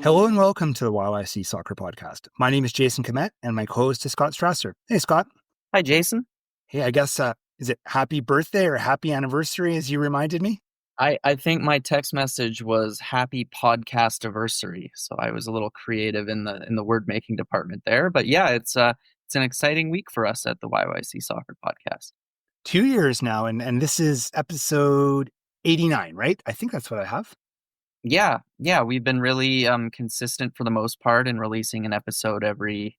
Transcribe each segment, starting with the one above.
Hello and welcome to the YYC Soccer Podcast. My name is Jason Komet and my co-host is Scott Strasser. Hey, Scott. Hi, Jason. Hey, I guess, is it happy birthday or happy anniversary as you reminded me? I think my text message was happy podcastiversary. So I was a little creative in the word making department there. But yeah, it's an exciting week for us at the YYC Soccer Podcast. 2 years now, and this is episode 89, right? I think that's what I have. Yeah, we've been really consistent for the most part in releasing an episode every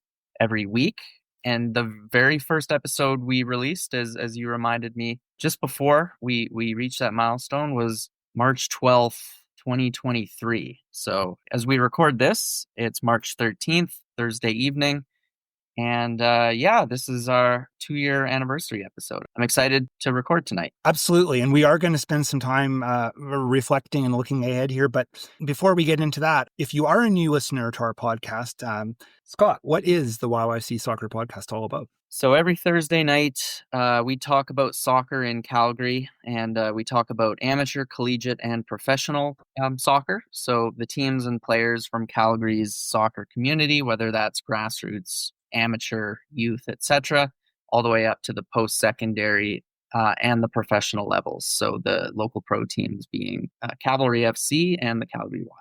week. And the very first episode we released, as you reminded me, just before we reached that milestone, was March 12th, 2023. So as we record this, it's March 13th, Thursday evening. And this is our 2-year anniversary episode. I'm excited to record tonight. Absolutely. And we are going to spend some time reflecting and looking ahead here. But before we get into that, if you are a new listener to our podcast, Scott, what is the YYC Soccer Podcast all about? So every Thursday night, we talk about soccer in Calgary, and we talk about amateur, collegiate, and professional soccer. So the teams and players from Calgary's soccer community, whether that's grassroots, amateur, youth, etc., all the way up to the post-secondary and the professional levels. So the local pro teams being Cavalry FC and the Calgary Wild.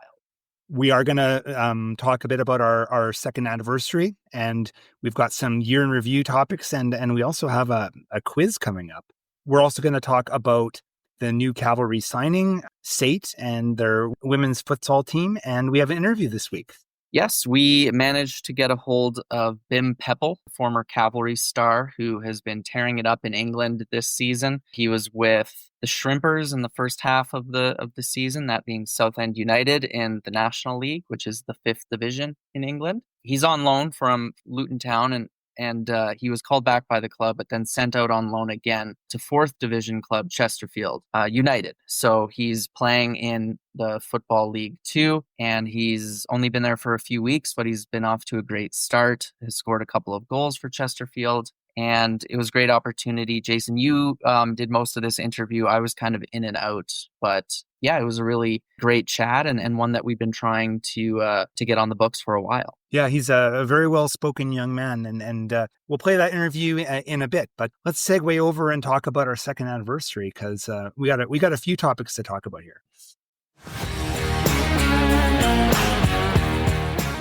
We are going to talk a bit about our second anniversary, and we've got some year in review topics, and we also have a quiz coming up. We're also going to talk about the new Cavalry signing, SAIT, and their women's futsal team, and we have an interview this week. Yes, we managed to get a hold of Bim Pepple, former Cavalry star who has been tearing it up in England this season. He was with the Shrimpers in the first half of the season, that being Southend United in the National League, which is the 5th division in England. He's on loan from Luton Town, and he was called back by the club, but then sent out on loan again to 4th division club Chesterfield United. So he's playing in the Football League 2, and he's only been there for a few weeks, but he's been off to a great start. Has scored a couple of goals for Chesterfield, and it was a great opportunity. Jason, you did most of this interview. I was kind of in and out, but yeah, it was a really great chat and one that we've been trying to get on the books for a while. Yeah, he's a very well-spoken young man, and we'll play that interview in a bit. But let's segue over and talk about our second anniversary, because we got a few topics to talk about here.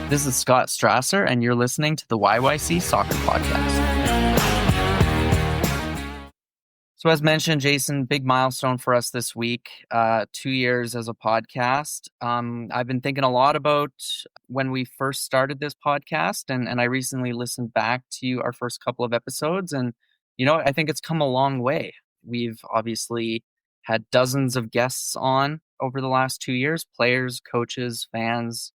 This is Scott Strasser, and you're listening to the YYC Soccer Podcast. So as mentioned, Jason, big milestone for us this week, 2 years as a podcast. I've been thinking a lot about when we first started this podcast, and I recently listened back to our first couple of episodes, and, I think it's come a long way. We've obviously had dozens of guests on over the last 2 years, players, coaches, fans.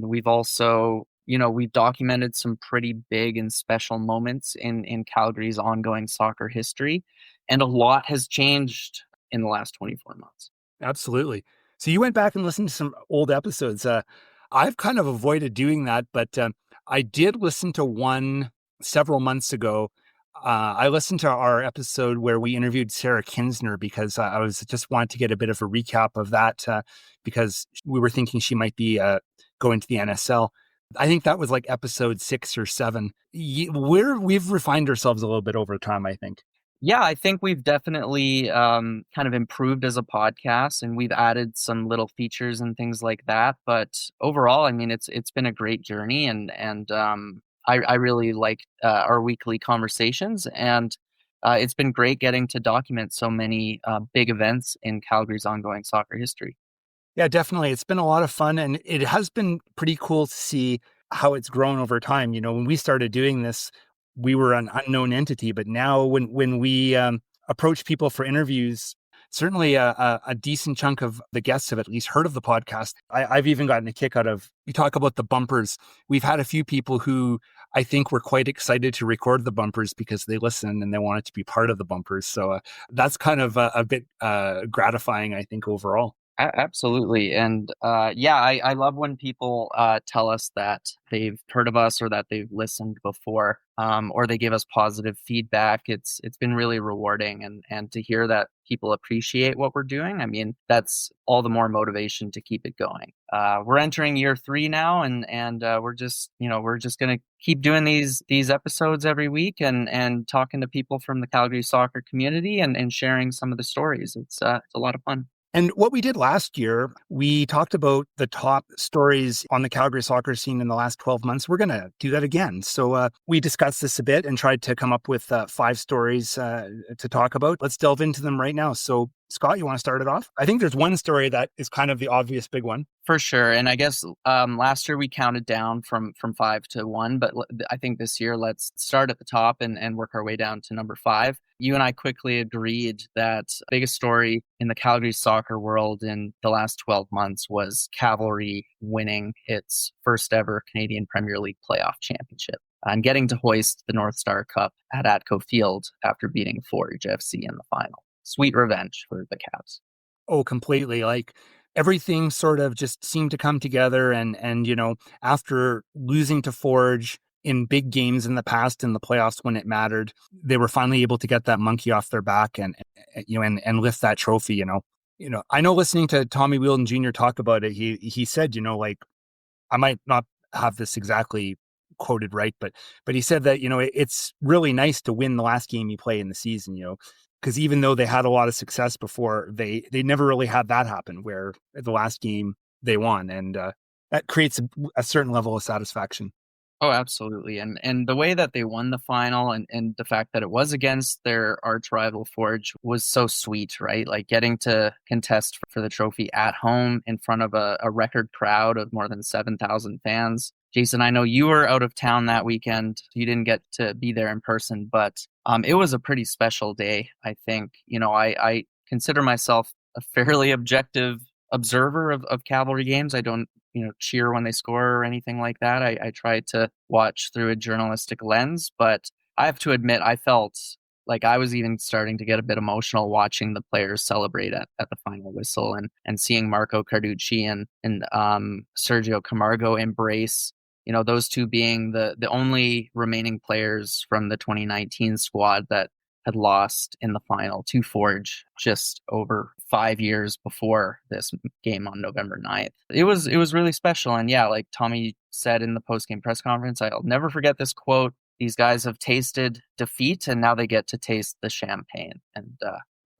We've also, we've documented some pretty big and special moments in Calgary's ongoing soccer history. And a lot has changed in the last 24 months. Absolutely. So you went back and listened to some old episodes. I've kind of avoided doing that, but I did listen to one several months ago. I listened to our episode where we interviewed Sarah Kinsner because I was just wanted to get a bit of a recap of that because we were thinking she might be going to the NSL. I think that was like episode 6 or 7. We've refined ourselves a little bit over time, I think. Yeah, I think we've definitely kind of improved as a podcast, and we've added some little features and things like that. But overall, I mean, it's been a great journey, and I really like our weekly conversations, and it's been great getting to document so many big events in Calgary's ongoing soccer history. Yeah, definitely. It's been a lot of fun, and it has been pretty cool to see how it's grown over time. When we started doing this, we were an unknown entity, but now when we approach people for interviews, certainly a decent chunk of the guests have at least heard of the podcast. I've even gotten a kick out of, you talk about the bumpers. We've had a few people who I think were quite excited to record the bumpers because they listen and they wanted to be part of the bumpers. So that's kind of a bit gratifying, I think, overall. Absolutely. And I love when people tell us that they've heard of us or that they've listened before, or they give us positive feedback. It's been really rewarding, and to hear that people appreciate what we're doing, I mean, that's all the more motivation to keep it going. We're entering year 3 now, and we're just gonna keep doing these episodes every week, and talking to people from the Calgary soccer community, and sharing some of the stories. It's a lot of fun. And what we did last year, we talked about the top stories on the Calgary soccer scene in the last 12 months. We're going to do that again. So we discussed this a bit and tried to come up with 5 stories to talk about. Let's delve into them right now. So Scott, you want to start it off? I think there's one story that is kind of the obvious big one. For sure. And I guess last year we counted down from 5 to 1, but I think this year let's start at the top and work our way down to number 5. You and I quickly agreed that the biggest story in the Calgary soccer world in the last 12 months was Cavalry winning its first ever Canadian Premier League playoff championship and getting to hoist the North Star Cup at Atco Field after beating Forge FC in the final. Sweet revenge for the Cavs. Oh, completely. Like everything sort of just seemed to come together. And after losing to Forge in big games in the past in the playoffs when it mattered, they were finally able to get that monkey off their back and lift that trophy. I know listening to Tommy Wheeldon Jr. talk about it, he said, like, I might not have this exactly quoted right, but he said that, it's really nice to win the last game you play in the season, because even though they had a lot of success before, they never really had that happen where the last game they won. And that creates a certain level of satisfaction. Oh, absolutely. And the way that they won the final and the fact that it was against their arch rival Forge was so sweet, right? Like getting to contest for the trophy at home in front of a record crowd of more than 7,000 fans. Jason, I know you were out of town that weekend. You didn't get to be there in person, but it was a pretty special day, I think. I consider myself a fairly objective observer of Cavalry games. I don't cheer when they score or anything like that. I try to watch through a journalistic lens, but I have to admit, I felt like I was even starting to get a bit emotional watching the players celebrate at the final whistle and seeing Marco Carducci and Sergio Camargo embrace, those two being the only remaining players from the 2019 squad that had lost in the final to Forge just over 5 years before this game on November 9th. It was really special. And yeah, like Tommy said in the post-game press conference, I'll never forget this quote. These guys have tasted defeat and now they get to taste the champagne. And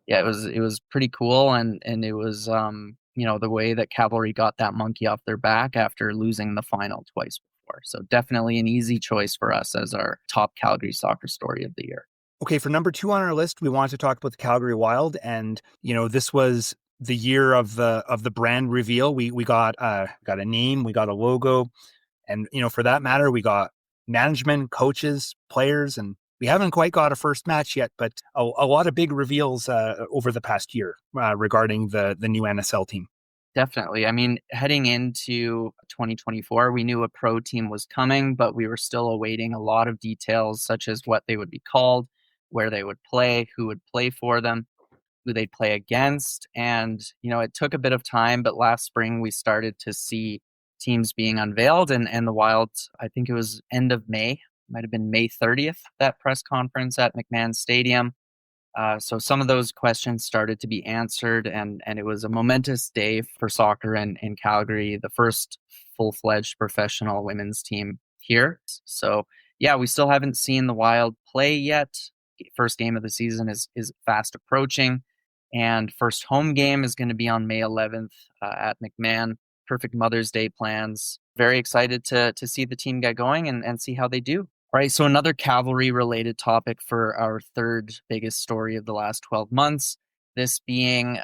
it was pretty cool. And it was, the way that Cavalry got that monkey off their back after losing the final twice before. So definitely an easy choice for us as our top Calgary soccer story of the year. Okay, for number 2 on our list, we want to talk about the Calgary Wild, and this was the year of the brand reveal. We got a name, we got a logo, and for that matter, we got management, coaches, players, and we haven't quite got a first match yet. But a lot of big reveals over the past year regarding the new NSL team. Definitely. I mean, heading into 2024, we knew a pro team was coming, but we were still awaiting a lot of details, such as what they would be called, where they would play, who would play for them, who they'd play against. And, it took a bit of time, but last spring we started to see teams being unveiled and the Wild, I think it was end of May, might have been May 30th, that press conference at McMahon Stadium. So some of those questions started to be answered, and it was a momentous day for soccer in Calgary, the first full-fledged professional women's team here. So yeah, we still haven't seen the Wild play yet. First game of the season is fast approaching, and first home game is going to be on May 11th at McMahon. Perfect Mother's Day plans. Very excited to see the team get going and see how they do. All right, so another Cavalry-related topic for our third biggest story of the last 12 months, this being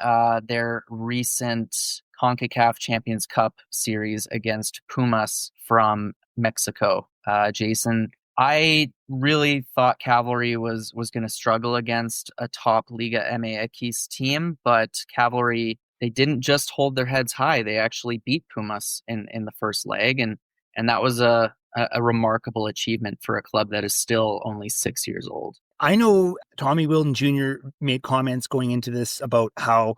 their recent CONCACAF Champions Cup series against Pumas from Mexico. Jason, I really thought Cavalry was going to struggle against a top Liga MX team, but Cavalry, they didn't just hold their heads high. They actually beat Pumas in the first leg, and that was a remarkable achievement for a club that is still only 6 years old. I know Tommy Wheeldon Jr. made comments going into this about how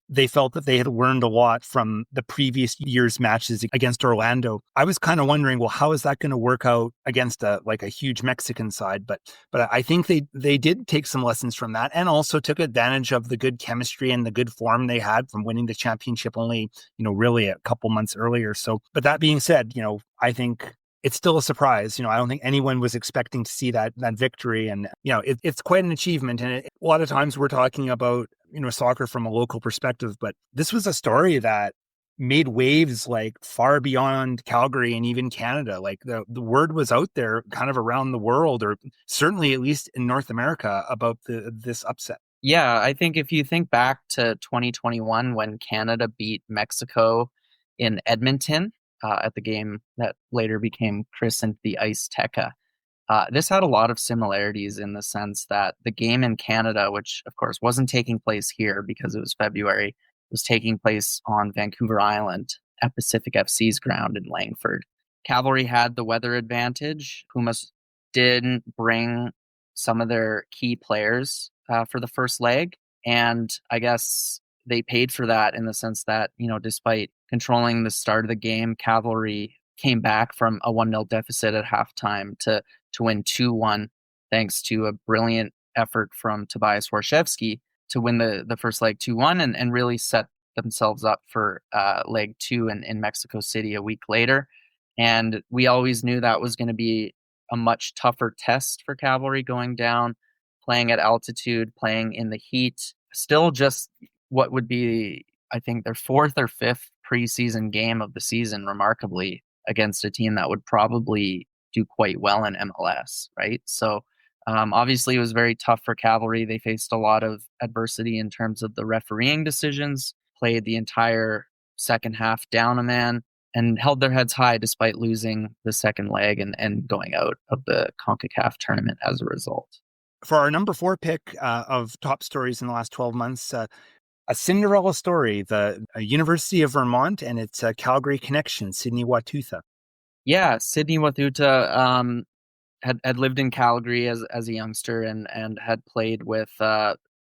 they felt that they had learned a lot from the previous year's matches against Orlando. I was kind of wondering, well, how is that going to work out against a huge Mexican side? But I think they did take some lessons from that, and also took advantage of the good chemistry and the good form they had from winning the championship only, really a couple months earlier. So, but that being said, I think it's still a surprise. I don't think anyone was expecting to see that victory. And, it's quite an achievement. And a lot of times we're talking about, soccer from a local perspective, but this was a story that made waves far beyond Calgary and even Canada. The word was out there kind of around the world, or certainly at least in North America, about this upset. Yeah, I think if you think back to 2021 when Canada beat Mexico in Edmonton, at the game that later became christened the Azteca. This had a lot of similarities in the sense that the game in Canada, which of course wasn't taking place here because it was February, was taking place on Vancouver Island at Pacific FC's ground in Langford. Cavalry had the weather advantage. Pumas didn't bring some of their key players for the first leg, and I guess they paid for that in the sense that, despite controlling the start of the game, Cavalry came back from a 1-0 deficit at halftime to win 2-1, thanks to a brilliant effort from Tobias Warshevsky to win the first leg 2-1 and really set themselves up for leg 2 in Mexico City a week later. And we always knew that was going to be a much tougher test for Cavalry, going down, playing at altitude, playing in the heat. Still just what would be, I think, their 4th or 5th preseason game of the season, remarkably, against a team that would probably do quite well in MLS, right? So obviously it was very tough for Cavalry. They faced a lot of adversity in terms of the refereeing decisions, played the entire second half down a man, and held their heads high despite losing the second leg and going out of the CONCACAF tournament as a result. For our number 4 pick of top stories in the last 12 months, a Cinderella story, the University of Vermont and its Calgary connection, Sydney Watuta. Yeah, Sydney Watuta had lived in Calgary as a youngster and had played with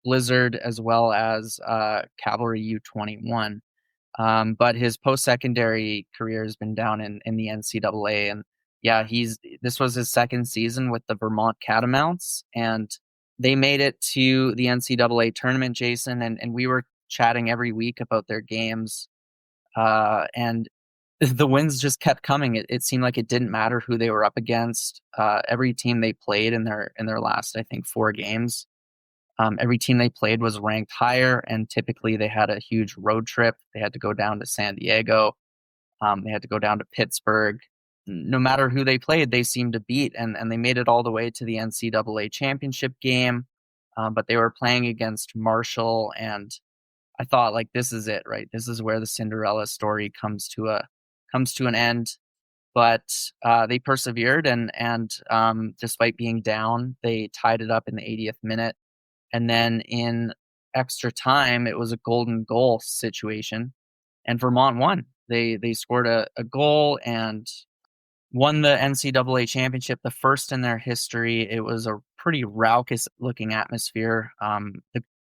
Blizzard as well as Cavalry U21. But his post-secondary career has been down in the NCAA. And yeah, this was his second season with the Vermont Catamounts, and they made it to the NCAA tournament, Jason, and we were chatting every week about their games. And the wins just kept coming. It seemed like it didn't matter who they were up against. Every team they played in their last, I think, 4 games, every team they played was ranked higher, and typically they had a huge road trip. They had to go down to San Diego. They had to go down to Pittsburgh. No matter who they played, they seemed to beat, and they made it all the way to the NCAA championship game. But they were playing against Marshall, and I thought, this is it, right? This is where the Cinderella story comes to an end. But they persevered, and despite being down, they tied it up in the 80th minute. And then in extra time, it was a golden goal situation, and Vermont won. They scored a goal and won the NCAA championship, the first in their history. It was a pretty raucous-looking atmosphere.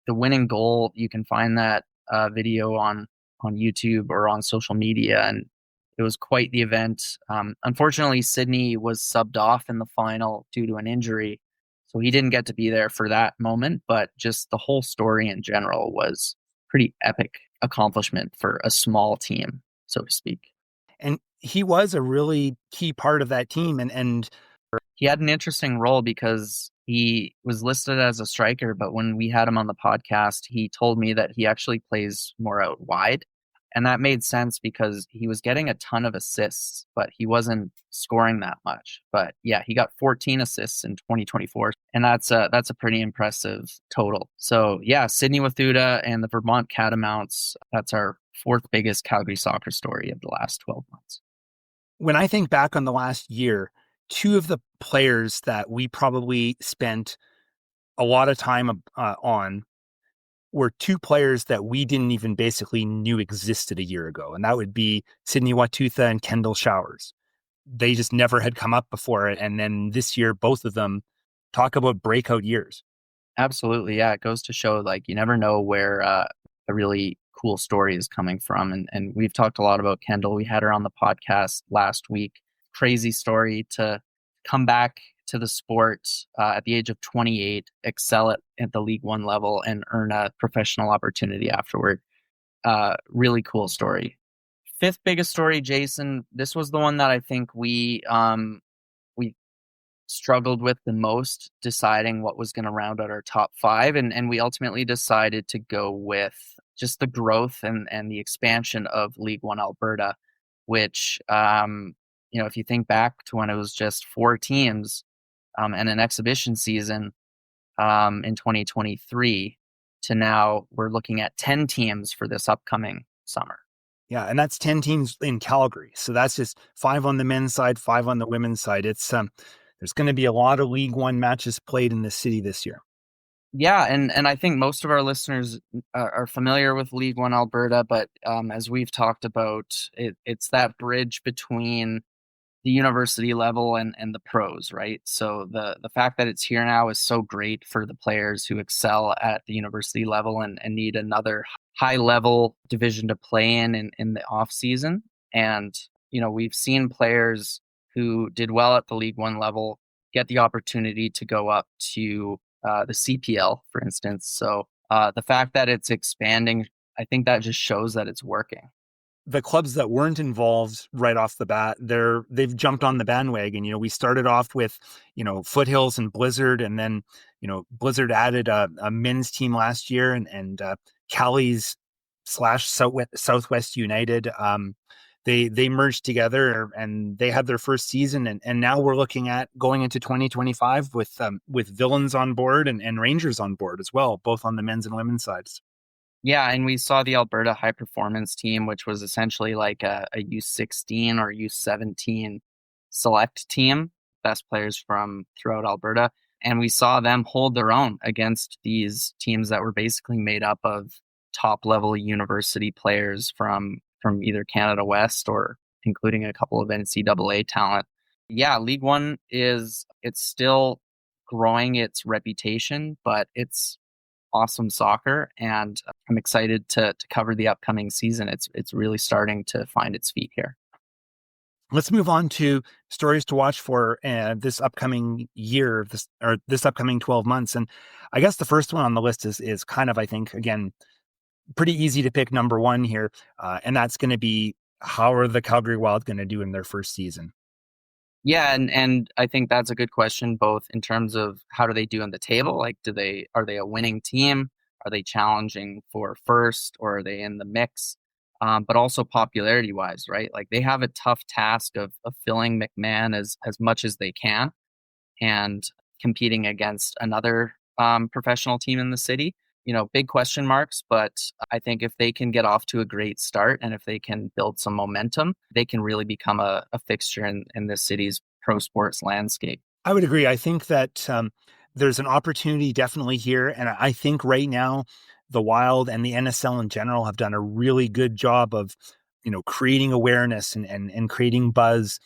The winning goal, you can find that video on YouTube or on social media, and it was quite the event. Unfortunately, Sydney was subbed off in the final due to an injury, so he didn't get to be there for that moment, but just the whole story in general was pretty epic accomplishment for a small team, so to speak. And he was a really key part of that team, and he had an interesting role because he was listed as a striker, but when we had him on the podcast, he told me that he actually plays more out wide. And that made sense because he was getting a ton of assists, but he wasn't scoring that much. But yeah, he got 14 assists in 2024, and that's a pretty impressive total. So yeah, Sydney Watuta and the Vermont Catamounts, that's our 4th biggest Calgary soccer story of the last 12 months. When I think back on the last year, 2 of the players that we probably spent a lot of time on were 2 players that we didn't even basically knew existed a year ago. And that would be Sydney Watuta and Kendall Showers. They just never had come up before. And then this year, both of them talk about breakout years. Absolutely. Yeah. It goes to show you never know where a really cool story is coming from. And we've talked a lot about Kendall. We had her on the podcast last week. Crazy story to come back to the sport at the age of 28, excel at the League One level, and earn a professional opportunity afterward. Really cool story. Fifth biggest story, Jason. This was the one that I think we struggled with the most, deciding what was going to round out our top five, and we ultimately decided to go with just the growth and the expansion of League One Alberta, which if you think back to when it was just 4 teams and an exhibition season in 2023 to now we're looking at 10 teams for this upcoming summer. Yeah, and that's 10 teams in Calgary. So that's just 5 on the men's side, 5 on the women's side. It's there's going to be a lot of League One matches played in the city this year. Yeah, and I think most of our listeners are familiar with League One Alberta, but as we've talked about, it's that bridge between the university level and the pros, right? So the fact that it's here now is so great for the players who excel at the university level and need another high level division to play in the off season. And, we've seen players who did well at the League One level get the opportunity to go up to the CPL, for instance. So the fact that it's expanding, I think that just shows that it's working. The clubs that weren't involved right off the bat, they've jumped on the bandwagon. We started off with, Foothills and Blizzard, and then, Blizzard added a men's team last year, and Callies / Southwest United. They merged together and they had their first season, and now we're looking at going into 2025 with Villains on board and Rangers on board as well, both on the men's and women's sides. Yeah, and we saw the Alberta High Performance Team, which was essentially like a U16 or U17 select team, best players from throughout Alberta. And we saw them hold their own against these teams that were basically made up of top-level university players from either Canada West or including a couple of NCAA talent. Yeah, League One it's still growing its reputation, but it's awesome soccer, and I'm excited to cover the upcoming season. It's really starting to find its feet here. Let's move on to stories to watch for this upcoming year, this upcoming 12 months. And I guess the first one on the list is kind of, I think, again, pretty easy to pick number one here. And that's going to be, how are the Calgary Wild going to do in their first season? Yeah, and I think that's a good question, both in terms of how do they do on the table? Like, are they a winning team? Are they challenging for first, or are they in the mix? But also popularity-wise, right? Like, they have a tough task of filling McMahon as much as they can and competing against another professional team in the city. Big question marks, but I think if they can get off to a great start and if they can build some momentum, they can really become a fixture in this city's pro sports landscape. I would agree. I think that there's an opportunity definitely here. And I think right now, the Wild and the NSL in general have done a really good job of, creating awareness and creating buzz.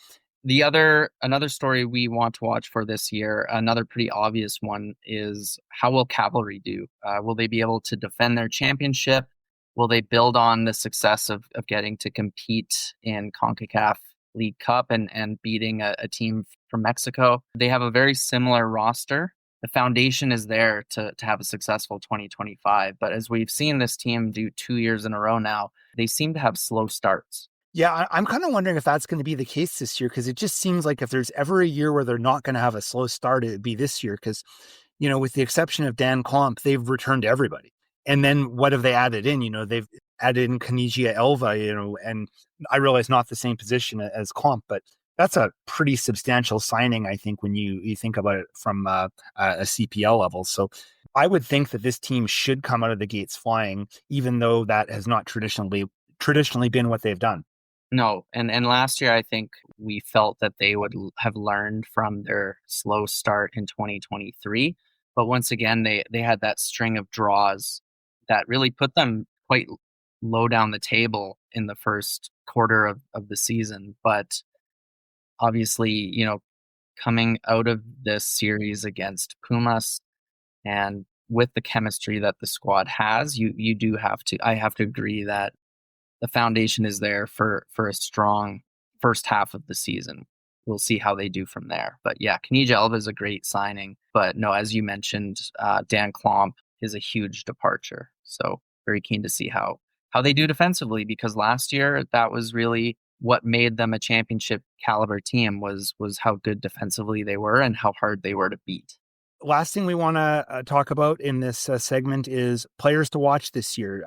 Another story we want to watch for this year, another pretty obvious one, is how will Cavalry do? Will they be able to defend their championship? Will they build on the success of getting to compete in CONCACAF League Cup and beating a team from Mexico? They have a very similar roster. The foundation is there to have a successful 2025. But as we've seen this team do 2 years in a row now, they seem to have slow starts. Yeah, I'm kind of wondering if that's going to be the case this year, because it just seems like if there's ever a year where they're not going to have a slow start, it would be this year. Because, with the exception of Dan Klomp, they've returned everybody. And then what have they added in? They've added in Kanigia Elva, and I realize not the same position as Klomp, but that's a pretty substantial signing, I think, when you think about it from a CPL level. So I would think that this team should come out of the gates flying, even though that has not traditionally been what they've done. No, and last year I think we felt that they would have learned from their slow start in 2023. But once again, they had that string of draws that really put them quite low down the table in the first quarter of the season. But obviously, coming out of this series against Pumas and with the chemistry that the squad has, I have to agree that the foundation is there for a strong first half of the season. We'll see how they do from there. But yeah, Kenija Elva is a great signing. But no, as you mentioned, Dan Klomp is a huge departure. So very keen to see how they do defensively, because last year that was really what made them a championship caliber team was how good defensively they were and how hard they were to beat. Last thing we want to talk about in this segment is players to watch this year.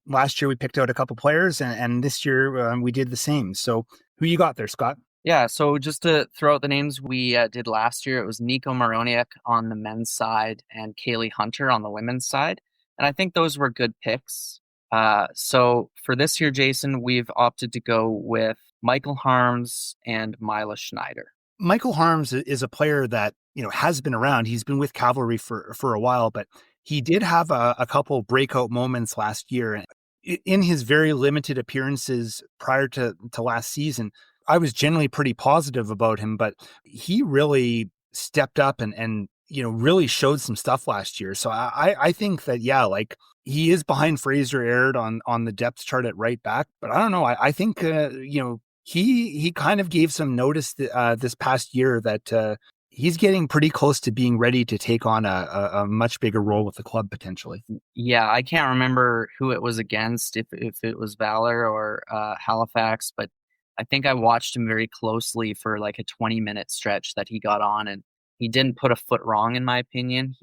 Last year we picked out a couple players, and this year we did the same. So who you got there, Scott? Yeah, so just to throw out the names we did last year, it was Nico Maroniak on the men's side and Kaylee Hunter on the women's side. And I think those were good picks. So for this year, Jason, we've opted to go with Michael Harms and Mila Schneider. Michael Harms is a player that, has been around. He's been with Cavalry for a while, but he did have a couple breakout moments last year. In his very limited appearances prior to last season, I was generally pretty positive about him, but he really stepped up and really showed some stuff last year. So I think that, he is behind Fraser Aird on the depth chart at right back, but I don't know. I think, he kind of gave some notice this past year that he's getting pretty close to being ready to take on a much bigger role with the club potentially. Yeah, I can't remember who it was against, if it was Valor or Halifax, but I think I watched him very closely for like a 20-minute stretch that he got on, and he didn't put a foot wrong, in my opinion.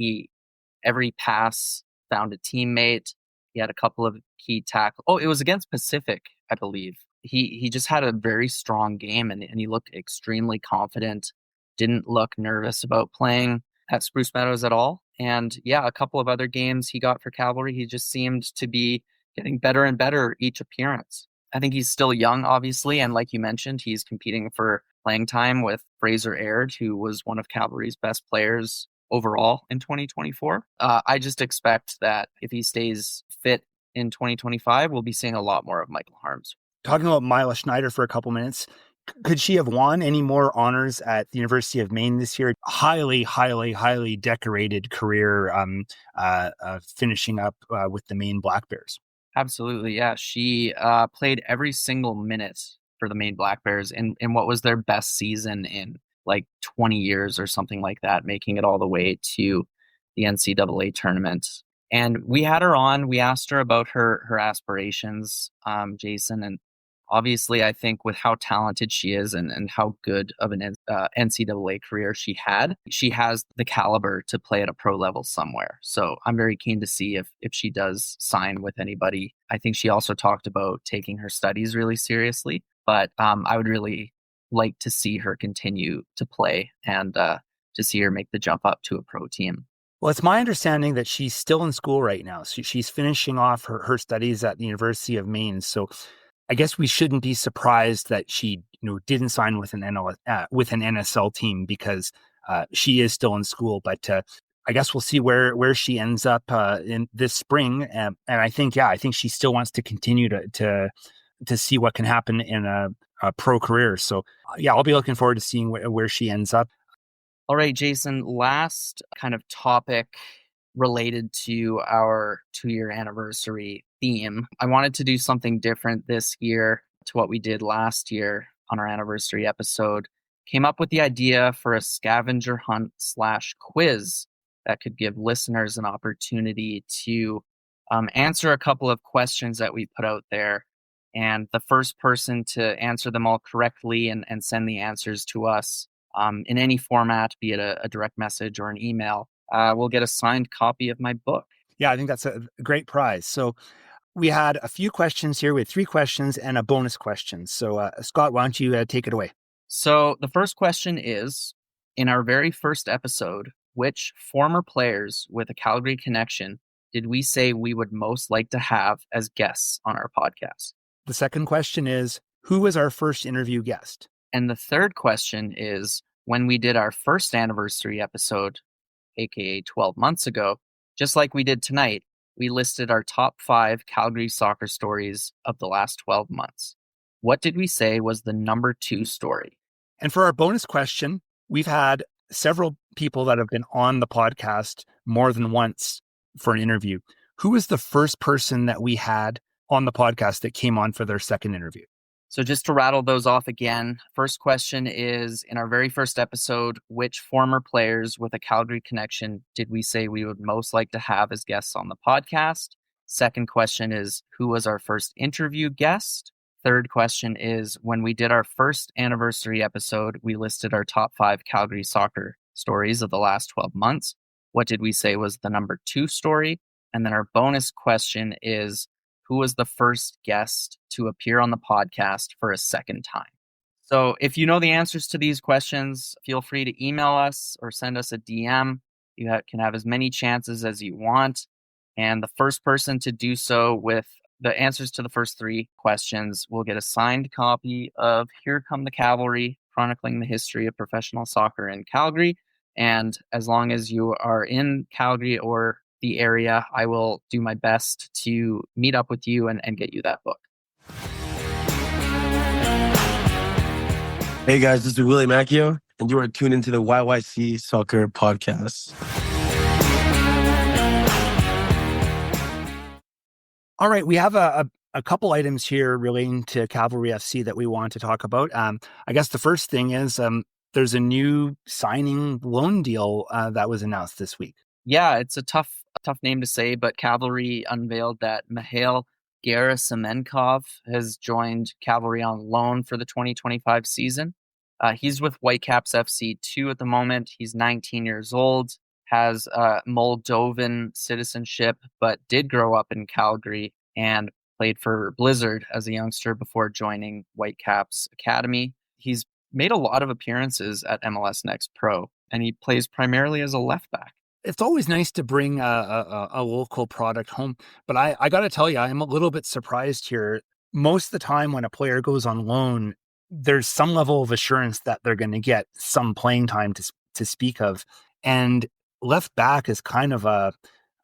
Every pass found a teammate. He had a couple of key tackles. Oh, it was against Pacific, I believe. He just had a very strong game, and he looked extremely confident. Didn't look nervous about playing at Spruce Meadows at all. And yeah, a couple of other games he got for Cavalry, he just seemed to be getting better and better each appearance. I think he's still young, obviously, and like you mentioned, he's competing for playing time with Fraser Aird, who was one of Cavalry's best players overall in 2024. I just expect that if he stays fit in 2025, we'll be seeing a lot more of Michael Harms. Talking about Mila Schneider for a couple minutes, could she have won any more honors at the University of Maine this year? Highly, highly, highly decorated career, finishing up with the Maine Black Bears. Absolutely, yeah. She played every single minute for the Maine Black Bears in what was their best season in like 20 years or something like that, making it all the way to the NCAA tournament. And we had her on. We asked her about her aspirations, Jason, and obviously, I think with how talented she is and how good of an NCAA career she has the caliber to play at a pro level somewhere. So I'm very keen to see if she does sign with anybody. I think she also talked about taking her studies really seriously, but I would really like to see her continue to play and to see her make the jump up to a pro team. Well, it's my understanding that she's still in school right now. So she's finishing off her studies at the University of Maine. So I guess we shouldn't be surprised that she, didn't sign with an NSL team because she is still in school. But I guess we'll see where she ends up in this spring. And I think she still wants to continue to see what can happen in a pro career. So yeah, I'll be looking forward to seeing where she ends up. All right, Jason. Last kind of topic related to our 2-year anniversary theme. I wanted to do something different this year to what we did last year on our anniversary episode. Came up with the idea for a scavenger hunt / quiz that could give listeners an opportunity to answer a couple of questions that we put out there. And the first person to answer them all correctly and send the answers to us in any format, be it a direct message or an email, we'll get a signed copy of my book. Yeah, I think that's a great prize. So we had a few questions here. We had 3 questions and a bonus question. So Scott, why don't you take it away? So the first question is, in our very first episode, which former players with a Calgary connection did we say we would most like to have as guests on our podcast? The second question is, who was our first interview guest? And the third question is, when we did our first anniversary episode, aka 12 months ago, just like we did tonight, we listed our top 5 Calgary soccer stories of the last 12 months. What did we say was the number 2 story? And for our bonus question, we've had several people that have been on the podcast more than once for an interview. Who was the first person that we had on the podcast that came on for their second interview? So just to rattle those off again, first question is, in our very first episode, which former players with a Calgary connection did we say we would most like to have as guests on the podcast? Second question is, who was our first interview guest? Third question is, when we did our first anniversary episode, we listed our top 5 Calgary soccer stories of the last 12 months. What did we say was the number 2 story? And then our bonus question is, who was the first guest to appear on the podcast for a second time? So if you know the answers to these questions, feel free to email us or send us a DM. You can have as many chances as you want. And the first person to do so with the answers to the first 3 questions will get a signed copy of Here Come the Cavalry, chronicling the history of professional soccer in Calgary. And as long as you are in Calgary or the area, I will do my best to meet up with you and get you that book. Hey guys, this is Willie Akio, and you are tuned into the YYC Soccer Podcast. All right, we have a couple items here relating to Cavalry FC that we want to talk about. I guess the first thing is there's a new signing loan deal that was announced this week. Yeah, it's a tough name to say, but Cavalry unveiled that Mikhail Gerasimenkov has joined Cavalry on loan for the 2025 season. He's with Whitecaps FC 2 at the moment. He's 19 years old, has Moldovan citizenship, but did grow up in Calgary and played for Blizzard as a youngster before joining Whitecaps Academy. He's made a lot of appearances at MLS Next Pro, and he plays primarily as a left back. It's always nice to bring a local product home, but I got to tell you, I'm a little bit surprised here. Most of the time when a player goes on loan, there's some level of assurance that they're going to get some playing time to speak of. And left back is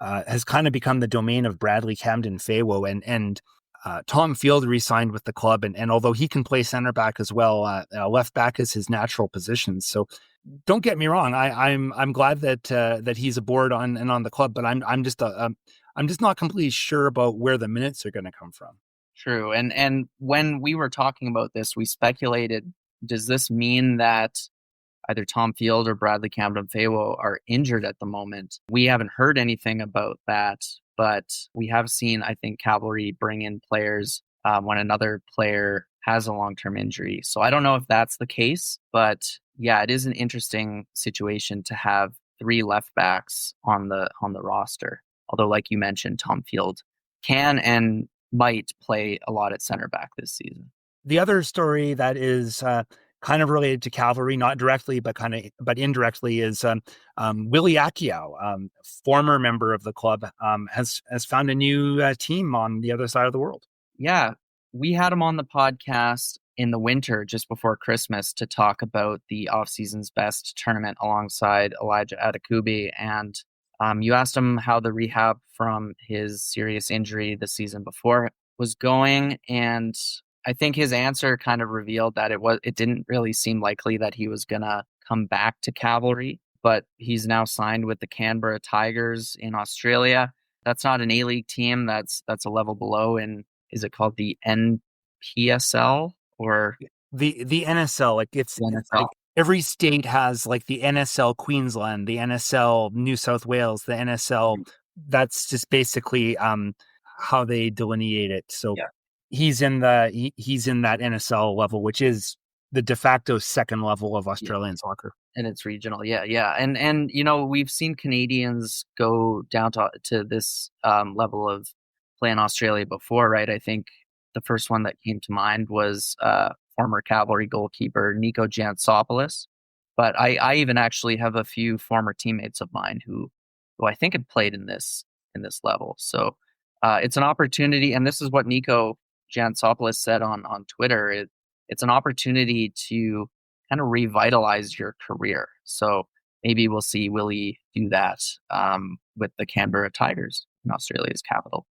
has become the domain of Bradley Camden-Fawo, and Tom Field re-signed with the club, and although he can play center back as well, left back is his natural position. So don't get me wrong, I'm glad that he's aboard on the club, but I'm just not completely sure about where the minutes are going to come from. True, and when we were talking about this, we speculated: does this mean that either Tom Field or Bradley Camden-Fawo are injured at the moment? We haven't heard anything about that, but we have seen, I think, Cavalry bring in players when another player has a long-term injury. So I don't know if that's the case, but yeah, it is an interesting situation to have 3 left backs on the roster. Although, like you mentioned, Tom Field can and might play a lot at center back this season. The other story that is kind of related to Cavalry, not directly, but indirectly, is Willie Akio, former member of the club, has found a new team on the other side of the world. Yeah, we had him on the podcast in the winter just before Christmas to talk about the off-season's best tournament alongside Elijah Adekubi, and you asked him how the rehab from his serious injury the season before was going, and I think his answer kind of revealed that it didn't really seem likely that he was gonna come back to Cavalry, but he's now signed with the Canberra Tigers in Australia. That's not an A-League team. That's a level below. And is it called the NPSL or the NSL? Like it's like every state has like the NSL Queensland, the NSL New South Wales, the NSL. That's just basically how they delineate it. So yeah. He's in that NSL level, which is the de facto second level of Australian soccer. And it's regional. Yeah. And you know, we've seen Canadians go down to this level of play in Australia before, right? I think the first one that came to mind was former Cavalry goalkeeper Nico Giantsopoulos. But I even actually have a few former teammates of mine who I think had played in this level. So it's an opportunity, and this is what Nico Giantsopoulos said on Twitter. It's an opportunity to kind of revitalize your career. So maybe we'll see Willie do that with the Canberra Tigers in Australia's capital.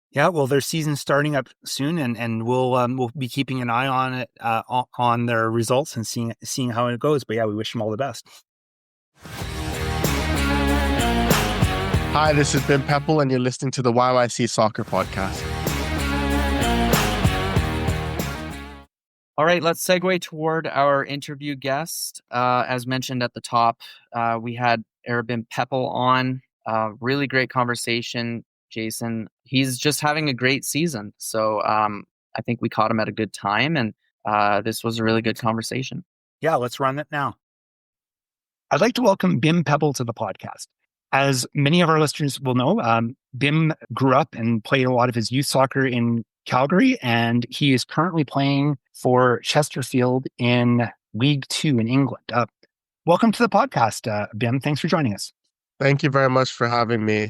Yeah, well, their season's starting up soon, and we'll be keeping an eye on it, on their results and seeing how it goes. But yeah, we wish them all the best. Hi, this is Bim Pepple, and you're listening to the YYC Soccer Podcast. All right, let's segue toward our interview guest. As mentioned at the top, we had Bim Pepple on. Really great conversation, Jason. He's just having a great season. So I think we caught him at a good time, and this was a really good conversation. Yeah, let's run it now. I'd like to welcome Bim Pepple to the podcast. As many of our listeners will know, Bim grew up and played a lot of his youth soccer in Calgary, and he is currently playing for Chesterfield in League Two in England. Welcome to the podcast, Bim. Thanks for joining us. Thank you very much for having me.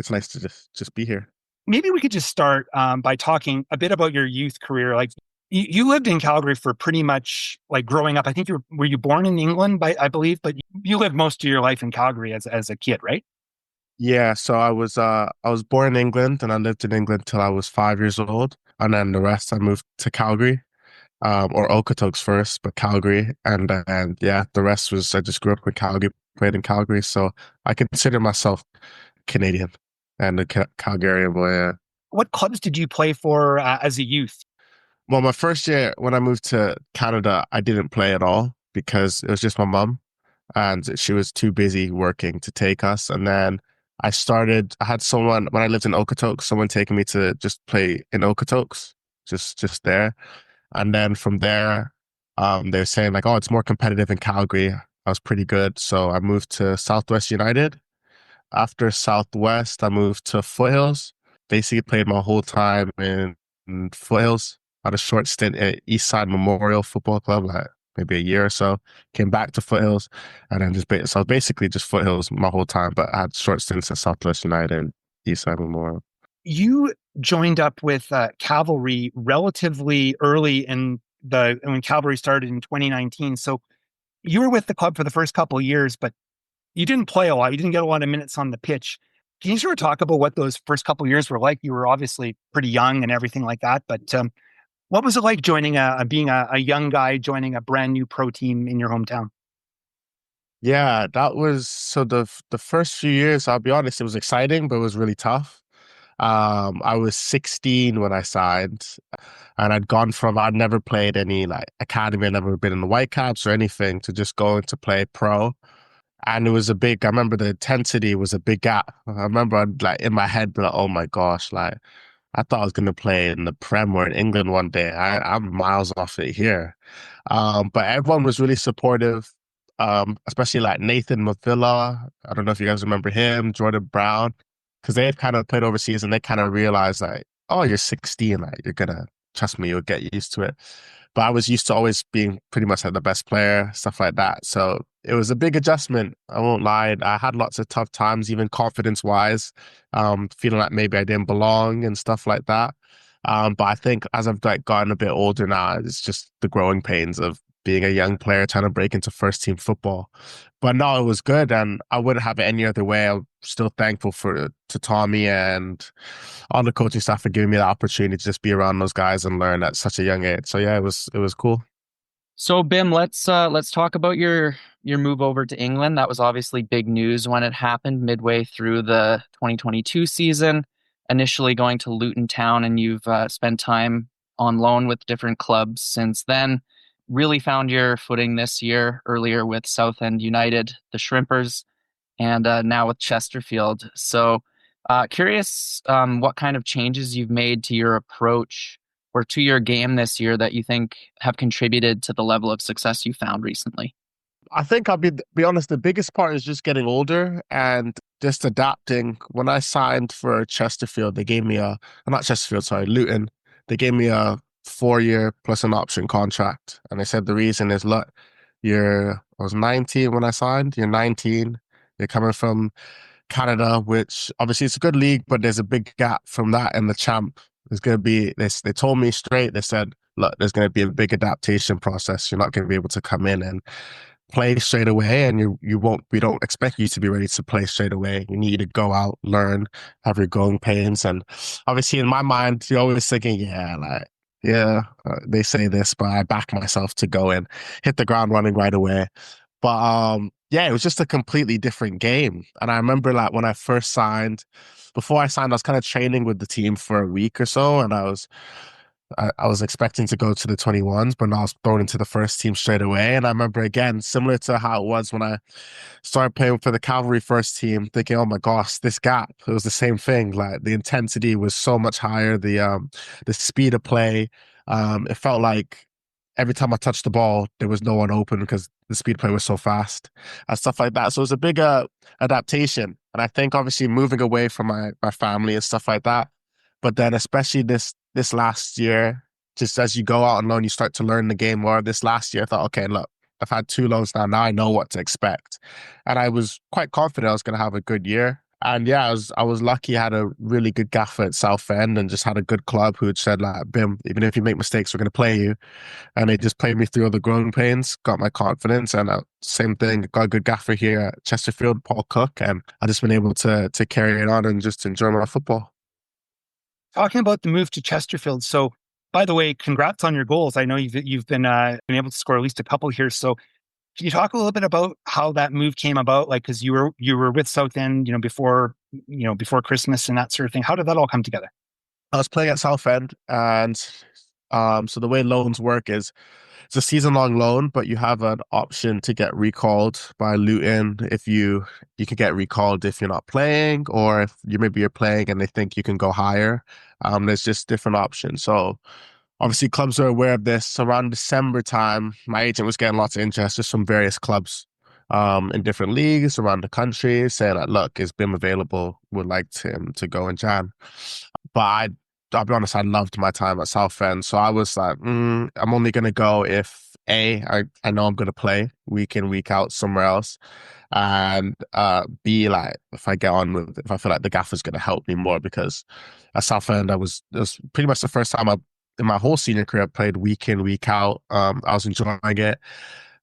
It's nice to just be here. Maybe we could just start by talking a bit about your youth career. Like you lived in Calgary for pretty much like growing up. I think were you born in England, I believe, but you lived most of your life in Calgary as a kid, right? Yeah, so I was born in England, and I lived in England till I was 5 years old, and then the rest I moved to Calgary, or Okotoks first, but Calgary, and yeah, the rest was I just grew up in Calgary, played in Calgary, so I consider myself Canadian and a Calgarian boy. Yeah. What clubs did you play for as a youth? Well, my first year when I moved to Canada, I didn't play at all because it was just my mum, and she was too busy working to take us. And then I had someone, when I lived in Okotoks, someone taking me to just play in Okotoks, just there. And then from there, they were saying like, oh, it's more competitive in Calgary. I was pretty good. So I moved to Southwest United. After Southwest, I moved to Foothills. Basically played my whole time in Foothills. Had a short stint at Eastside Memorial Football Club, like maybe a year or so. Came back to Foothills, and then so basically just Foothills my whole time. But I had short stints at Southwest United and Eastside Memorial. You joined up with Cavalry relatively early when Cavalry started in 2019. So you were with the club for the first couple of years, but you didn't play a lot. You didn't get a lot of minutes on the pitch. Can you sort of talk about what those first couple of years were like? You were obviously pretty young and everything like that, but what was it like being a young guy joining a brand new pro team in your hometown? Yeah, that was so the first few years, I'll be honest, it was exciting, but it was really tough. I was 16 when I signed, and I'd never played any like academy, I'd never been in the Whitecaps or anything, to just going to play pro. And I remember the intensity was a big gap. I remember I'd like in my head be like, oh my gosh, like I thought I was going to play in the Prem or in England one day. I'm miles off it here. But everyone was really supportive, especially like Nathan Mavilla. I don't know if you guys remember him, Jordan Brown, because they've kind of played overseas and they kind of realized like, oh, you're 16, like you're going to, trust me, you'll get used to it. But I was used to always being pretty much like the best player, stuff like that. So it was a big adjustment. I won't lie. I had lots of tough times, even confidence-wise, feeling like maybe I didn't belong and stuff like that. But I think as I've like gotten a bit older now, it's just the growing pains of being a young player trying to break into first team football. But no, it was good, and I wouldn't have it any other way. I'm still thankful to Tommy and all the coaching staff for giving me the opportunity to just be around those guys and learn at such a young age. So yeah, it was cool. So Bim, let's talk about your move over to England. That was obviously big news when it happened midway through the 2022 season. Initially going to Luton Town, and you've spent time on loan with different clubs since then. Really found your footing this year, earlier with Southend United, the Shrimpers, and now with Chesterfield. So curious what kind of changes you've made to your approach or to your game this year that you think have contributed to the level of success you found recently. I think I'll be honest, the biggest part is just getting older and just adapting. When I signed for Chesterfield, they gave me Luton. They gave me a 4-year plus an option contract. And they said the reason is, look, I was 19 when I signed, you're 19, you're coming from Canada, which obviously it's a good league, but there's a big gap from that and the champ. There's going to be this. They told me straight, they said, look, there's going to be a big adaptation process. You're not going to be able to come in and play straight away, and we don't expect you to be ready to play straight away. You need to go out, learn, have your growing pains. And obviously in my mind, you're always thinking, they say this, but I back myself to go and hit the ground running right away. But yeah, it was just a completely different game. And I remember like when I first signed, before I signed, I was kind of training with the team for a week or so, and I was expecting to go to the 21s, but now I was thrown into the first team straight away. And I remember again, similar to how it was when I started playing for the Cavalry first team, thinking, oh my gosh, this gap. It was the same thing. Like the intensity was so much higher, the speed of play. It felt like every time I touched the ball, there was no one open because the speed of play was so fast and stuff like that. So it was a big adaptation. And I think obviously moving away from my family and stuff like that. But then especially this last year, just as you go out on loan, you start to learn the game more. This last year, I thought, okay, look, I've had 2 loans now. Now I know what to expect. And I was quite confident I was going to have a good year. And yeah, I was lucky. I had a really good gaffer at Southend and just had a good club who had said, like, Bim, even if you make mistakes, we're going to play you. And they just played me through all the growing pains, got my confidence. And same thing, got a good gaffer here at Chesterfield, Paul Cook. And I've just been able to carry it on and just enjoy my football. Talking about the move to Chesterfield. So, by the way, congrats on your goals. I know you've been able to score at least a couple here. So, can you talk a little bit about how that move came about? Like, because you were with Southend, before Christmas and that sort of thing. How did that all come together? I was playing at Southend, and so the way loans work is it's a season-long loan, but you have an option to get recalled by Luton if you can get recalled if you're not playing, or if maybe you're playing and they think you can go higher. There's just different options. So obviously clubs are aware of this. Around December time, my agent was getting lots of interest just from various clubs in different leagues around the country saying that, look, is Bim available? Would like him to go in Jan. But I'll be honest, I loved my time at Southend. So I was like, I'm only going to go if I know I'm going to play week in, week out somewhere else. And B, like, if I feel like the gaffer's going to help me more, because at Southend, it was pretty much the first time in my whole senior career, I played week in, week out. I was enjoying it.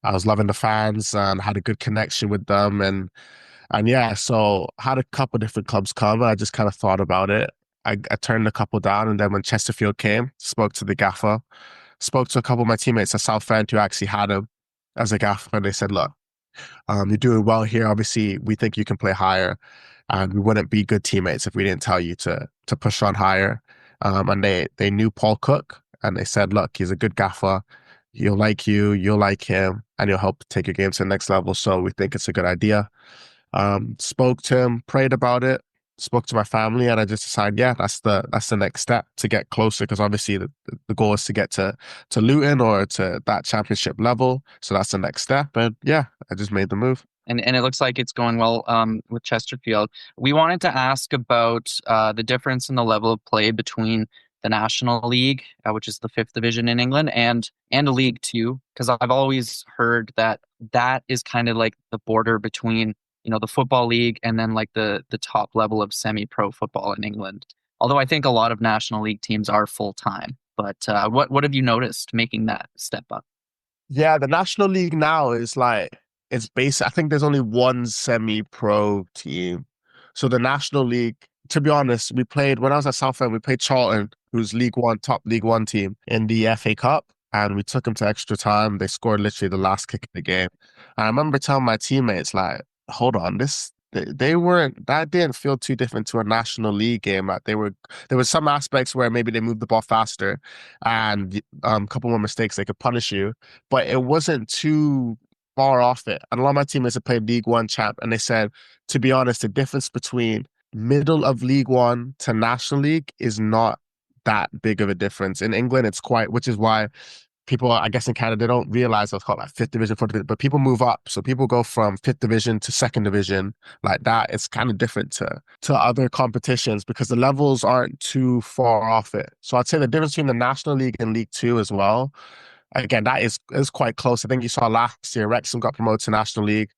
I was loving the fans and had a good connection with them. And yeah, so had a couple different clubs come. And I just kind of thought about it. I turned a couple down, and then when Chesterfield came, spoke to the gaffer, spoke to a couple of my teammates at Southend who actually had him as a gaffer, and they said, look, you're doing well here. Obviously, we think you can play higher, and we wouldn't be good teammates if we didn't tell you to push on higher. And they knew Paul Cook, and they said, look, he's a good gaffer. He'll like you, you'll like him, and he'll help take your game to the next level. So we think it's a good idea. Spoke to him, prayed about it, spoke to my family, and I just decided, yeah, that's the next step to get closer, because obviously the goal is to get to Luton or to that championship level. So that's the next step. And yeah, I just made the move. And it looks like it's going well with Chesterfield. We wanted to ask about the difference in the level of play between the National League, which is the 5th division in England, and a League Two, because I've always heard that is kind of like the border between the Football League and then like the top level of semi-pro football in England. Although I think a lot of National League teams are full-time. But what have you noticed making that step up? Yeah, the National League now is like, it's basic. I think there's only one semi-pro team. So the National League, to be honest, when I was at Southend, we played Charlton, who's top League One team in the FA Cup. And we took them to extra time. They scored literally the last kick of the game. And I remember telling my teammates, like, hold on, that didn't feel too different to a National League game. Like there were some aspects where maybe they moved the ball faster and a couple more mistakes they could punish you, but it wasn't too far off it. And a lot of my teammates have played League One champ, and they said, to be honest, the difference between middle of League One to National League is not that big of a difference. In England, it's quite, which is why people, I guess in Canada, they don't realize it's called like 5th division, 4th division, but people move up. So people go from 5th division to 2nd division like that. It's kind of different to other competitions because the levels aren't too far off it. So I'd say the difference between the National League and League Two as well, again, that is quite close. I think you saw last year, Wrexham got promoted to National League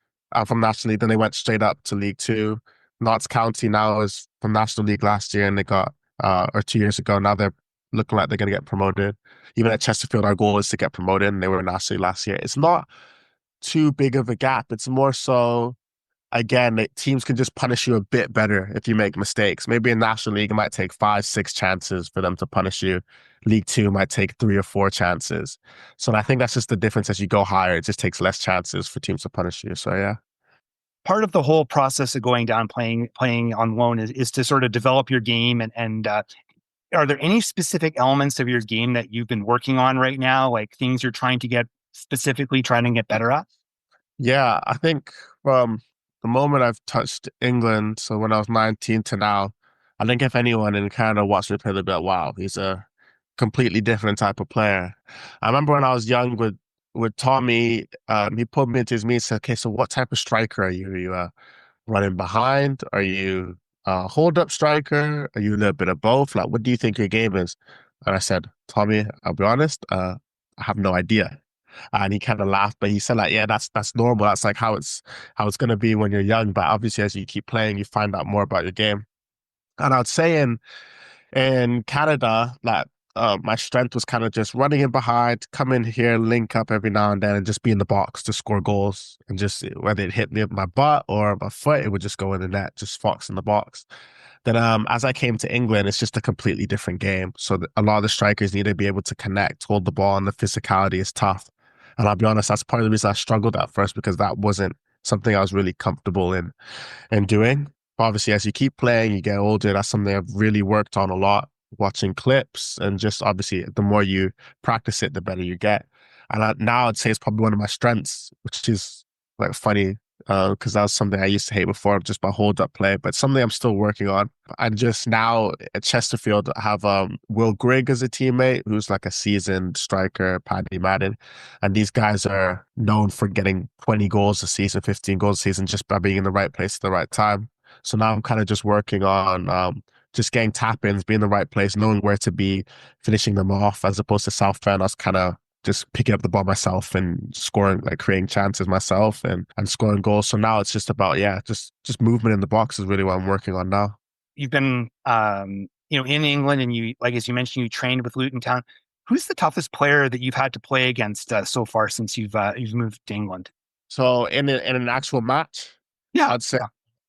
from National League, then they went straight up to League Two. Notts County now is from National League last year, and they got, or 2 years ago, now they're looking like they're going to get promoted. Even at Chesterfield, our goal is to get promoted, and they were National League last year. It's not too big of a gap. It's more so, again, teams can just punish you a bit better if you make mistakes. Maybe in National League, it might take 5-6 chances for them to punish you. League Two might take 3 or 4 chances. So I think that's just the difference as you go higher. It just takes less chances for teams to punish you. So yeah. part of the whole process of going down playing on loan is to sort of develop your game and are there any specific elements of your game that you've been working on right now, like things you're trying to get better at? Yeah, I think from the moment I've touched England, so when I was 19 to now, I think if anyone in Canada watched me play, they'd be like, wow, he's a completely different type of player. I remember when I was young with Tommy, he put me into his meet and said, okay, so what type of striker are you? Are you running behind? Are you a hold-up striker? Are you a little bit of both? Like, what do you think your game is? And I said, Tommy, I'll be honest, I have no idea. And he kind of laughed, but he said like, yeah, that's normal. That's like how it's going to be when you're young. But obviously, as you keep playing, you find out more about your game. And I'd say in Canada, like my strength was kind of just running in behind, come in here, link up every now and then, and just be in the box to score goals. And just whether it hit me with my butt or my foot, it would just go in the net, just fox in the box. Then as I came to England, it's just a completely different game. So a lot of the strikers need to be able to connect, hold the ball, and the physicality is tough. And I'll be honest, that's part of the reason I struggled at first, because that wasn't something I was really comfortable in doing. But obviously, as you keep playing, you get older. That's something I've really worked on a lot, watching clips, and just obviously the more you practice it, the better you get. And now I'd say it's probably one of my strengths, which is like funny because that was something I used to hate before, just my hold-up play, but something I'm still working on. And just now at Chesterfield, I have Will Grigg as a teammate, who's like a seasoned striker, Paddy Madden. And these guys are known for getting 20 goals a season, 15 goals a season, just by being in the right place at the right time. So now I'm kind of just working on just getting tap-ins, being in the right place, knowing where to be, finishing them off, as opposed to Southend. I was kind of just picking up the ball myself and scoring, like creating chances myself and scoring goals. So now it's just about, just movement in the box is really what I'm working on now. You've been, in England, and you, like, as you mentioned, you trained with Luton Town. Who's the toughest player that you've had to play against so far since you've moved to England? So in an actual match, yeah, I'd say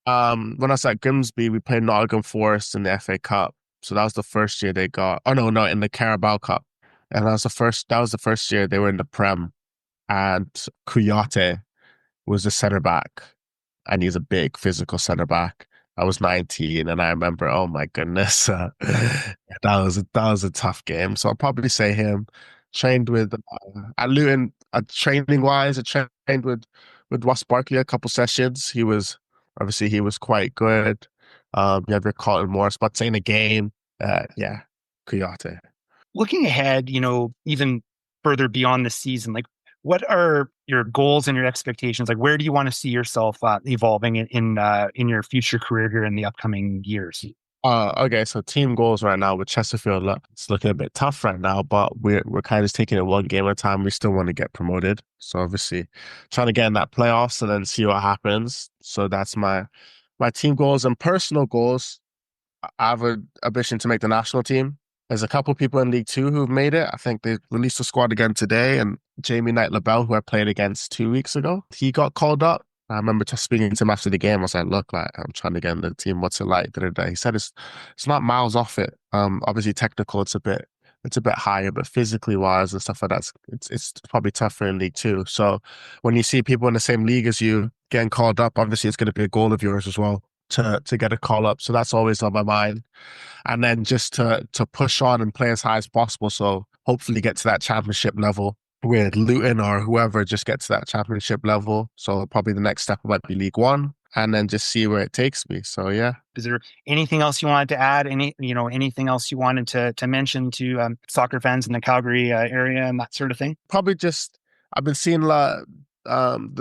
when I was at Grimsby, we played Nottingham Forest in the FA Cup. So that was the first year they got. Oh no, in the Carabao Cup. And that was the first year they were in the Prem, and Kuyate was the center back, and he's a big physical center back. I was 19, and I remember, oh my goodness, that was a tough game. So I'll probably say him. Trained with at Luton, training wise, I trained with Ross Barkley a couple sessions. He was quite good. You have your Colin Morris, but saying a game, Kuyate. Looking ahead, even further beyond the season, like, what are your goals and your expectations? Like, where do you want to see yourself evolving in your future career here in the upcoming years? Okay, so team goals right now with Chesterfield, it's looking a bit tough right now, but we're kind of just taking it one game at a time. We still want to get promoted, so obviously trying to get in that playoffs and then see what happens. So that's my team goals. And personal goals, I have an ambition to make the national team. There's a couple people in League Two who've made it. I think they released the squad again today, and Jamie Knight-LaBelle, who I played against 2 weeks ago, he got called up. I remember just speaking to him after the game. I was like, look, like, I'm trying to get in the team. What's it like? He said it's not miles off it. Obviously technical, it's a bit higher, but physically wise and stuff like that, it's probably tougher in League Two. So when you see people in the same league as you getting called up, obviously it's going to be a goal of yours as well to get a call up. So that's always on my mind. And then just to push on and play as high as possible. So hopefully get to that championship level with Luton or whoever, just get to that championship level. So probably the next step might be League One, and then just see where it takes me. So yeah. Is there anything else you wanted to add? Anything else you wanted to mention to soccer fans in the Calgary area and that sort of thing? Probably just, I've been seeing the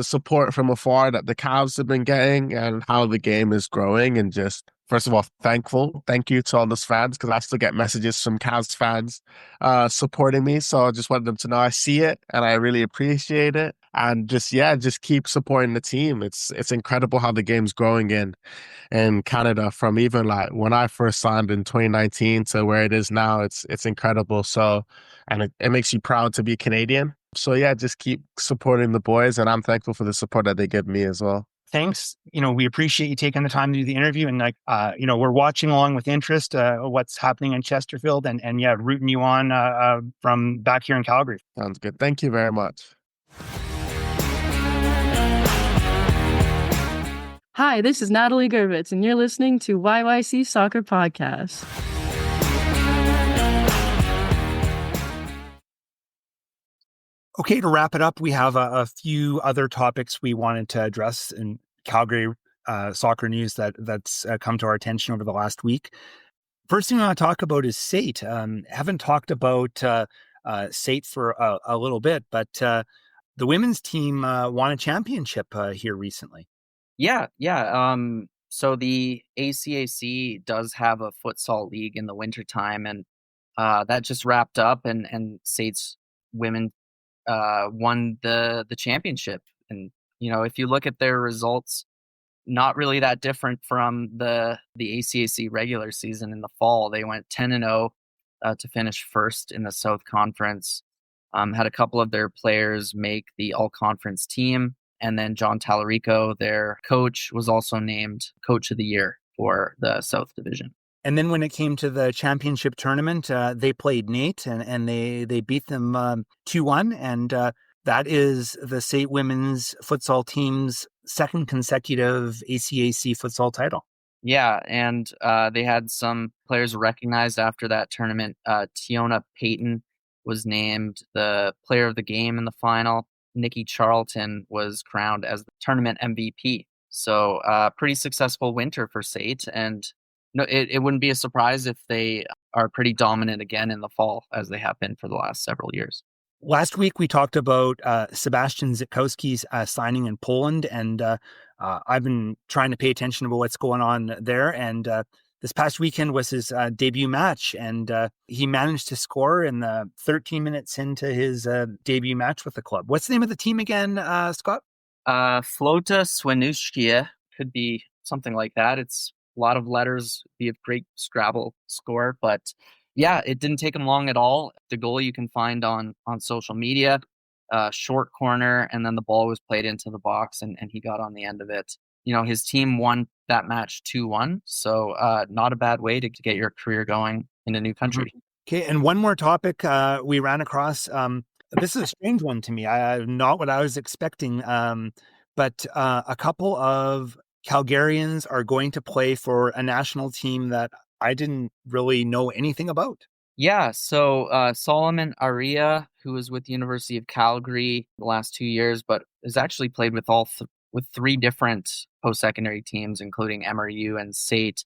support from afar that the Cavs have been getting and how the game is growing, and just, first of all, thank you to all those fans, because I still get messages from Cavs fans supporting me. So I just wanted them to know I see it and I really appreciate it. And just keep supporting the team. It's incredible how the game's growing in Canada, from even like when I first signed in 2019 to where it is now. It's incredible. So, and it makes you proud to be Canadian. So yeah, just keep supporting the boys, and I'm thankful for the support that they give me as well. Thanks. We appreciate you taking the time to do the interview, and we're watching along with interest what's happening in Chesterfield, and rooting you on from back here in Calgary. Sounds good. Thank you very much. Hi, this is Natalie Gervitz, and you're listening to YYC Soccer Podcast. Okay, to wrap it up, we have a few other topics we wanted to address in Calgary soccer news that's come to our attention over the last week. First thing I want to talk about is SAIT. Haven't talked about SAIT for a little bit, but the women's team won a championship here recently. Yeah. So the ACAC does have a futsal league in the wintertime, and that just wrapped up, and SAIT's women won the championship. And, if you look at their results, not really that different from the ACAC regular season in the fall. They went 10-0 to finish first in the South Conference. Had a couple of their players make the all-conference team. And then John Tallarico, their coach, was also named Coach of the Year for the South Division. And then when it came to the championship tournament, they played Nate and they beat them 2-1. And that is the SAIT women's futsal team's second consecutive ACAC futsal title. Yeah, and they had some players recognized after that tournament. Tiona Payton was named the player of the game in the final. Nikki Charlton was crowned as the tournament MVP. So pretty successful winter for SAIT. And it wouldn't be a surprise if they are pretty dominant again in the fall, as they have been for the last several years. Last week, we talked about Sebastian Dzikowski's signing in Poland, and I've been trying to pay attention to what's going on there. And this past weekend was his debut match, and he managed to score in the 13 minutes into his debut match with the club. What's the name of the team again, Scott? Flota Swinushkia, could be something like that. It's a lot of letters, be a great Scrabble score, but yeah, it didn't take him long at all. The goal you can find on social media, short corner, and then the ball was played into the box, and he got on the end of it. His team won that match 2-1, so not a bad way to get your career going in a new country. Okay, and one more topic we ran across. This is a strange one to me. Not what I was expecting, but a couple of Calgarians are going to play for a national team that I didn't really know anything about. Yeah, so Solomon Aria, who was with the University of Calgary the last 2 years, but has actually played with with three different post-secondary teams, including MRU and SAIT,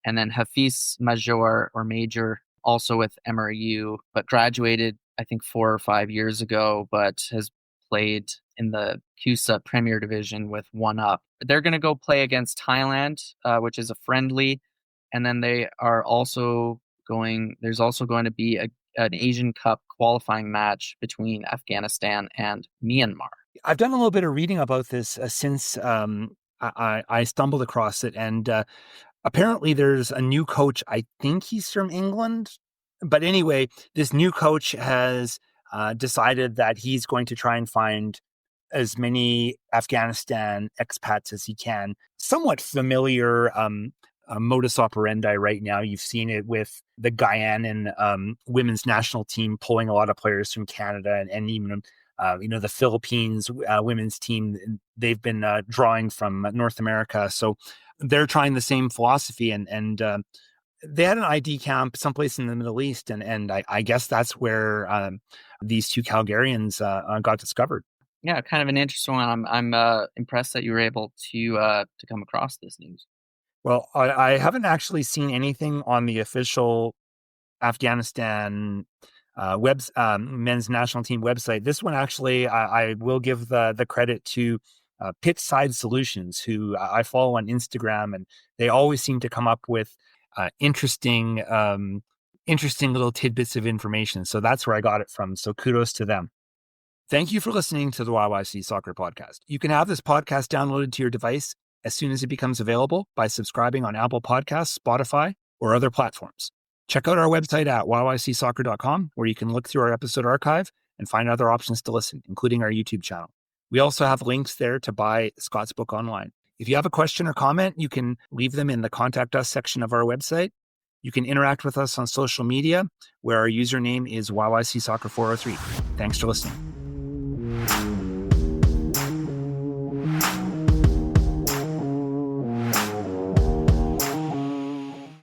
and then Hafiz Major, also with MRU, but graduated, I think, 4 or 5 years ago, but has played in the CUSA Premier Division with One Up. They're going to go play against Thailand, which is a friendly, and then there's also going to be an Asian Cup qualifying match between Afghanistan and Myanmar. I've done a little bit of reading about this since I stumbled across it, and apparently there's a new coach. I think he's from England, but anyway, this new coach has decided that he's going to try and find as many Afghanistan expats as he can. Somewhat familiar modus operandi right now. You've seen it with the Guyanan women's national team pulling a lot of players from Canada, and even the Philippines women's team. They've been drawing from North America, so they're trying the same philosophy. And they had an ID camp someplace in the Middle East, and I guess that's where these two Calgarians got discovered. Yeah, kind of an interesting one. I'm impressed that you were able to come across this news. Well, I haven't actually seen anything on the official Afghanistan men's national team website. This one, actually, I will give the credit to Pitchside Solutions, who I follow on Instagram, and they always seem to come up with interesting little tidbits of information. So that's where I got it from. So kudos to them. Thank you for listening to the YYC Soccer Podcast. You can have this podcast downloaded to your device as soon as it becomes available by subscribing on Apple Podcasts, Spotify, or other platforms. Check out our website at YYCsoccer.com, where you can look through our episode archive and find other options to listen, including our YouTube channel. We also have links there to buy Scott's book online. If you have a question or comment, you can leave them in the Contact Us section of our website. You can interact with us on social media, where our username is YYC Soccer 403. Thanks for listening.